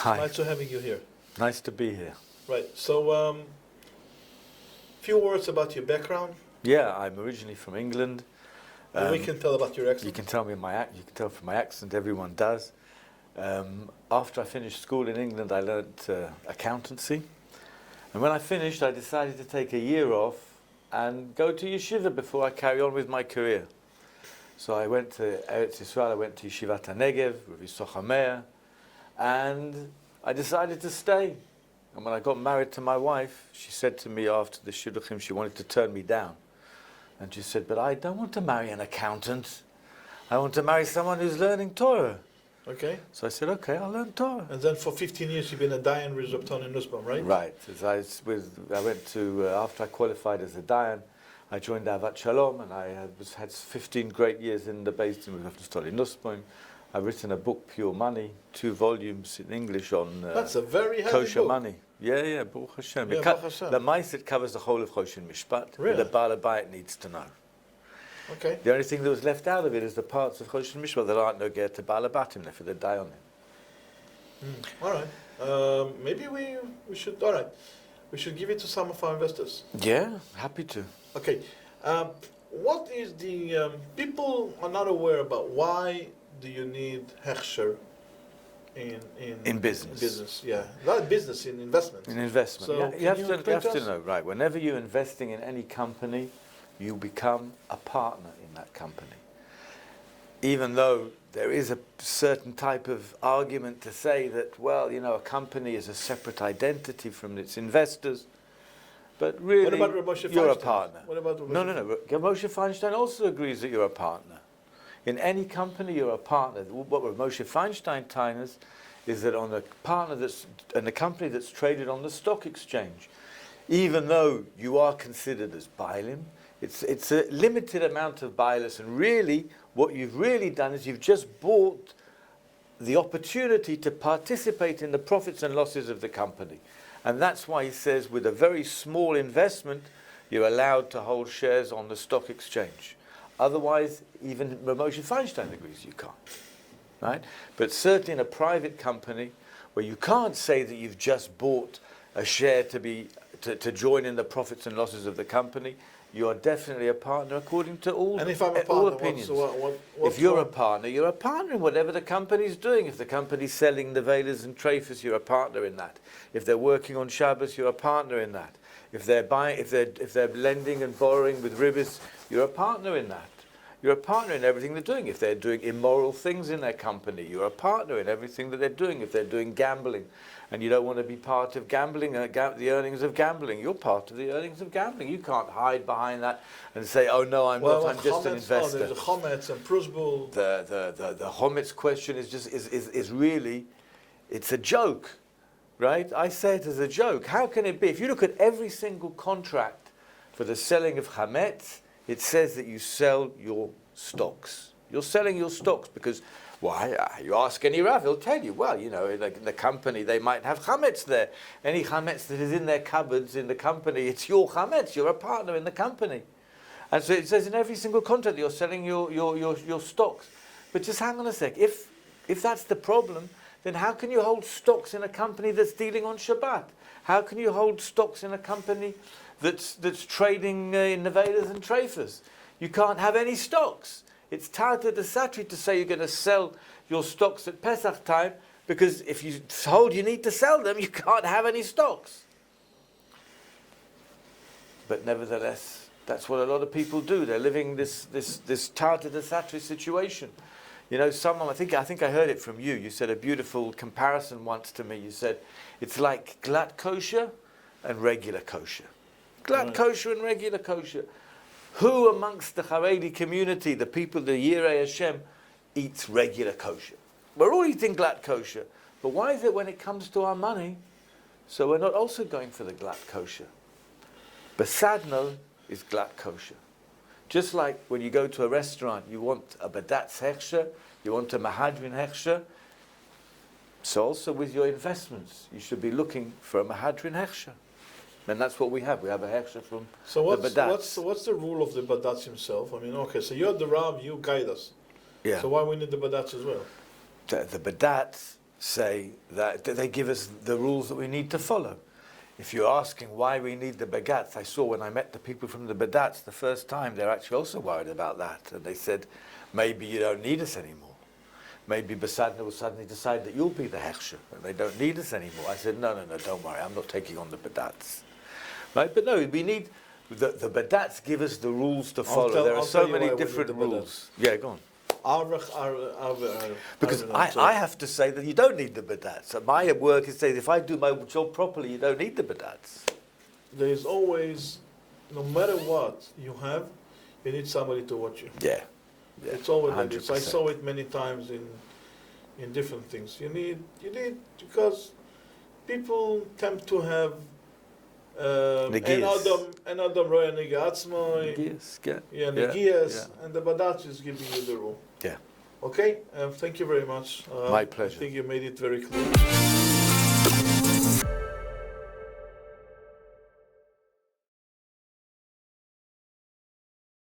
Hi. Nice to having you here. Nice to be here. Right. So, few words about your background. Yeah, I'm originally from England. And we can tell about your accent. You can tell you can tell from my accent. Everyone does. After I finished school in England, I learnt accountancy, and when I finished, I decided to take a year off and go to yeshiva before I carry on with my career. So I went to Eretz Yisrael. I went to Yeshivat HaNegev, Rabbi Shlomo Cohen, and I decided to stay. And when I got married to my wife, she said to me after the shidduchim, she wanted to turn me down. And she said, but I don't want to marry an accountant. I want to marry someone who's learning Torah. Okay. So I said, okay, I'll learn Torah. And then for 15 years you've been a dayan with Reb Tony Nussbaum, right? Right. I went to, after I qualified as a dayan, I joined Avat Shalom, and I had 15 great years in the Basedano Group. I've written a book, Pure Money, 2 volumes in English on That's a very heavy kosher book. money. Yeah, Baruch Hashem. Yeah, Baruch Hashem. The Ma'aser covers the whole of Choshen Mishpat, Really? but the Baal Habayit needs to know. Okay. The only thing that was left out of it is the parts of Choshen Mishpat that aren't no ger to Baal Habatim, for the dayanim. All right. Maybe we should. All right. We should give it to some of our investors. Yeah, happy to. Okay. What is the people are not aware about why do you need hechsher In business. In business, yeah, not business, in investment. In investment, So yeah. You have to us? know, right? Whenever you're investing in any company, you become a partner in that company. Even though there is a certain type of argument to say that, well, you know, a company is a separate identity from its investors, but really, What about Rabbi Moshe you're a Feinstein? partner. What about Rabbi No. Moshe Feinstein also agrees that you're a partner. In any company, you're a partner. What Moshe Feinstein tells us is that on a company that's traded on the stock exchange, even though you are considered as bailim, it's a limited amount of bailus, and really, what you've really done is you've just bought the opportunity to participate in the profits and losses of the company. And that's why he says with a very small investment, you're allowed to hold shares on the stock exchange. Otherwise, even Moshe Feinstein agrees you can't, right? But certainly in a private company where you can't say that you've just bought a share to join in the profits and losses of the company, you are definitely a partner according to all, And if I'm a all partner, opinions. what's If you're a wrong? partner, you're a partner in whatever the company's doing. If the company's selling the velas and trefas, you're a partner in that. If they're working on Shabbos, you're a partner in that. If they're buying, if they're lending and borrowing with ribbis, you're a partner in that. You're a partner in everything they're doing. If they're doing immoral things in their company, you're a partner in everything that they're doing. If they're doing gambling, and you don't want to be part of gambling, the earnings of gambling, you're part of the earnings of gambling. You can't hide behind that and say, "Oh no, I'm not. I'm just an investor." There's a chometz and prusbul. The chometz question is really, it's a joke, right? I say it as a joke. How can it be? If you look at every single contract for the selling of chametz, it says that you sell your stocks. You're selling your stocks because, why? You ask any Rav, he'll tell you, well, you know, in the company, they might have chametz there. Any chametz that is in their cupboards in the company, it's your chametz. You're a partner in the company. And so it says in every single contract that you're selling your stocks. But just hang on a sec. If that's the problem, then how can you hold stocks in a company that's dealing on Shabbat? How can you hold stocks in a company that's trading in nevedas and trefas? You can't have any stocks. It's tarta de satri to say you're going to sell your stocks at Pesach time, because if you hold you need to sell them, you can't have any stocks. But nevertheless, that's what a lot of people do. They're living this tarta de satri situation. You know, someone, I think I heard it from you. You said a beautiful comparison once to me. You said it's like glatt kosher and regular kosher. Glatt kosher and regular kosher. Who amongst the Haredi community, the people, the Yirei Hashem, eats regular kosher? We're all eating glatt kosher. But why is it when it comes to our money, so we're not also going for the glatt kosher? Besadno is glatt kosher. Just like when you go to a restaurant, you want a badatz hechsher, you want a mahadrin hechsher. So also with your investments, you should be looking for a mahadrin hechsher. And that's what we have. We have a hechsher from the badatz. What's the rule of the badatz himself? I mean, okay, so you're the Rav, you guide us. Yeah. So why we need the badatz as well? The badatz, say that they give us the rules that we need to follow. If you're asking why we need the Bagatz, I saw when I met the people from the Bagatz the first time, they're actually also worried about that. And they said, maybe you don't need us anymore. Maybe Besadno will suddenly decide that you'll be the Hechsher, and they don't need us anymore. I said, no, don't worry, I'm not taking on the Badatz. Right? But no, we need, the Badatz give us the rules to follow. There are so many different rules. Yeah, go on. Because I have to say that you don't need the Badatz. My work is saying if I do my job properly, you don't need the Badatz. There is always, no matter what you have, you need somebody to watch you. Yeah. It's always like this. I saw it many times in different things. You need because people tend to have another roya negatzmo, negias, and the Badatz is giving you the rule. Yeah. Okay. Thank you very much. My pleasure. I think you made it very clear.